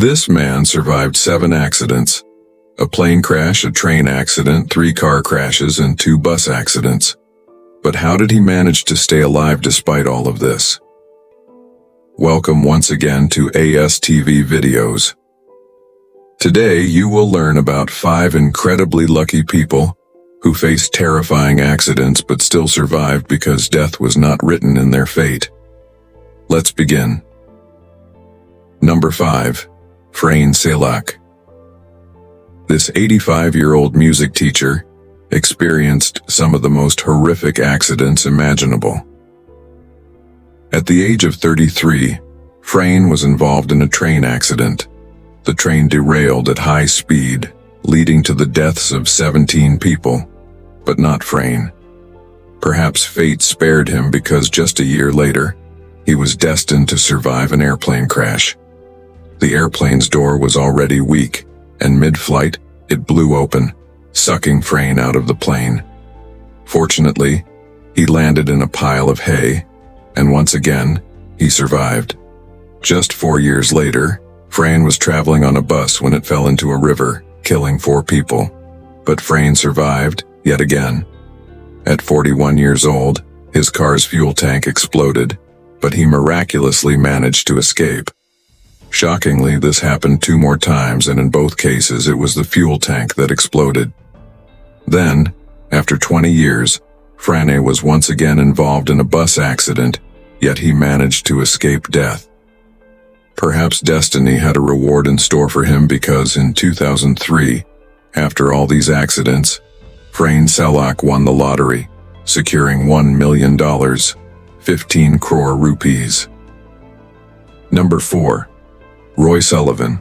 This man survived 7 accidents: a plane crash, a train accident, 3 car crashes, and 2 bus accidents. But how did he manage to stay alive despite all of this? Welcome once again to ASTV Videos. Today you will learn about 5 incredibly lucky people who faced terrifying accidents but still survived because death was not written in their fate. Let's begin. Number 5. Frane Salak. This 85-year-old music teacher experienced some of the most horrific accidents imaginable. At the age of 33, Frane was involved in a train accident. The train derailed at high speed, leading to the deaths of 17 people, but not Frane. Perhaps fate spared him because just a year later, he was destined to survive an airplane crash. The airplane's door was already weak, and mid-flight, it blew open, sucking Frane out of the plane. Fortunately, he landed in a pile of hay, and once again, he survived. Just 4 years later, Frane was traveling on a bus when it fell into a river, killing 4 people. But Frane survived, yet again. At 41 years old, his car's fuel tank exploded, but he miraculously managed to escape. Shockingly, this happened 2 more times, and in both cases it was the fuel tank that exploded. Then, after 20 years, Frane was once again involved in a bus accident, yet he managed to escape death. Perhaps destiny had a reward in store for him because in 2003, after all these accidents, Frane Salak won the lottery, securing $1 million, 15 crore rupees. Number 4. Roy Sullivan.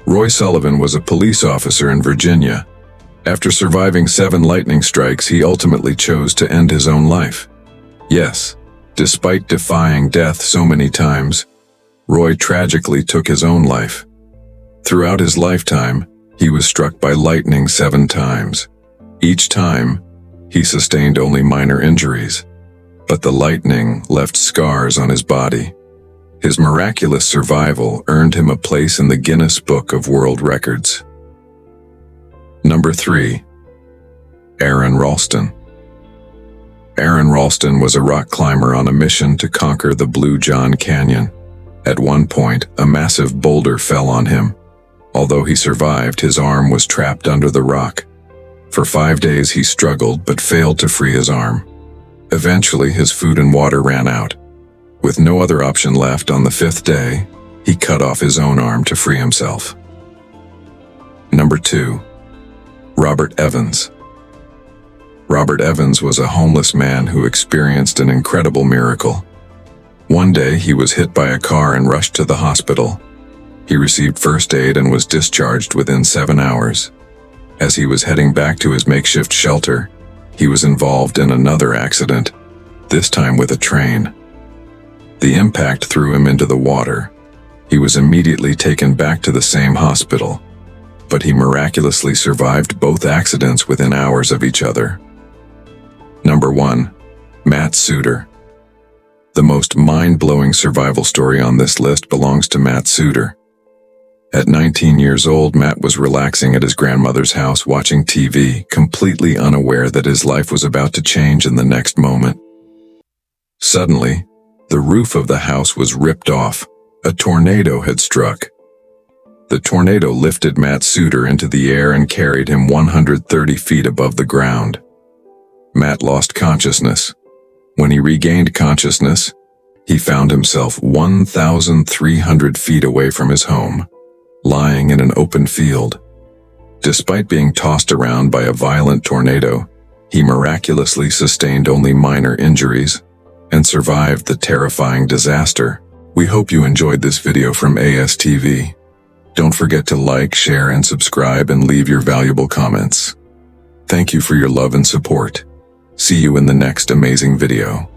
Roy Sullivan was a police officer in Virginia. After surviving 7 lightning strikes, he ultimately chose to end his own life. Yes, despite defying death so many times, Roy tragically took his own life. Throughout his lifetime, he was struck by lightning 7 times. Each time, he sustained only minor injuries, but the lightning left scars on his body. His miraculous survival earned him a place in the Guinness Book of World Records. Number 3. Aron Ralston. Aron Ralston was a rock climber on a mission to conquer the Blue John Canyon. At one point, a massive boulder fell on him. Although he survived, his arm was trapped under the rock. For 5 days he struggled but failed to free his arm. Eventually, his food and water ran out. With no other option left, on the 5th day, he cut off his own arm to free himself. Number 2. Robert Evans. Robert Evans was a homeless man who experienced an incredible miracle. One day, he was hit by a car and rushed to the hospital. He received first aid and was discharged within 7 hours. As he was heading back to his makeshift shelter, he was involved in another accident, this time with a train. The impact threw him into the water. He was immediately taken back to the same hospital, but he miraculously survived both accidents within hours of each other. Number 1. Matt Suter. The most mind-blowing survival story on this list belongs to Matt Suter. At 19 years old, Matt was relaxing at his grandmother's house watching TV, completely unaware that his life was about to change in the next moment. Suddenly, the roof of the house was ripped off. A tornado had struck. The tornado lifted Matt Suter into the air and carried him 130 feet above the ground. Matt lost consciousness. When he regained consciousness, he found himself 1,300 feet away from his home, lying in an open field. Despite being tossed around by a violent tornado, he miraculously sustained only minor injuries and survived the terrifying disaster. We hope you enjoyed this video from ASTV. Don't forget to like, share, and subscribe, and leave your valuable comments. Thank you for your love and support. See you in the next amazing video.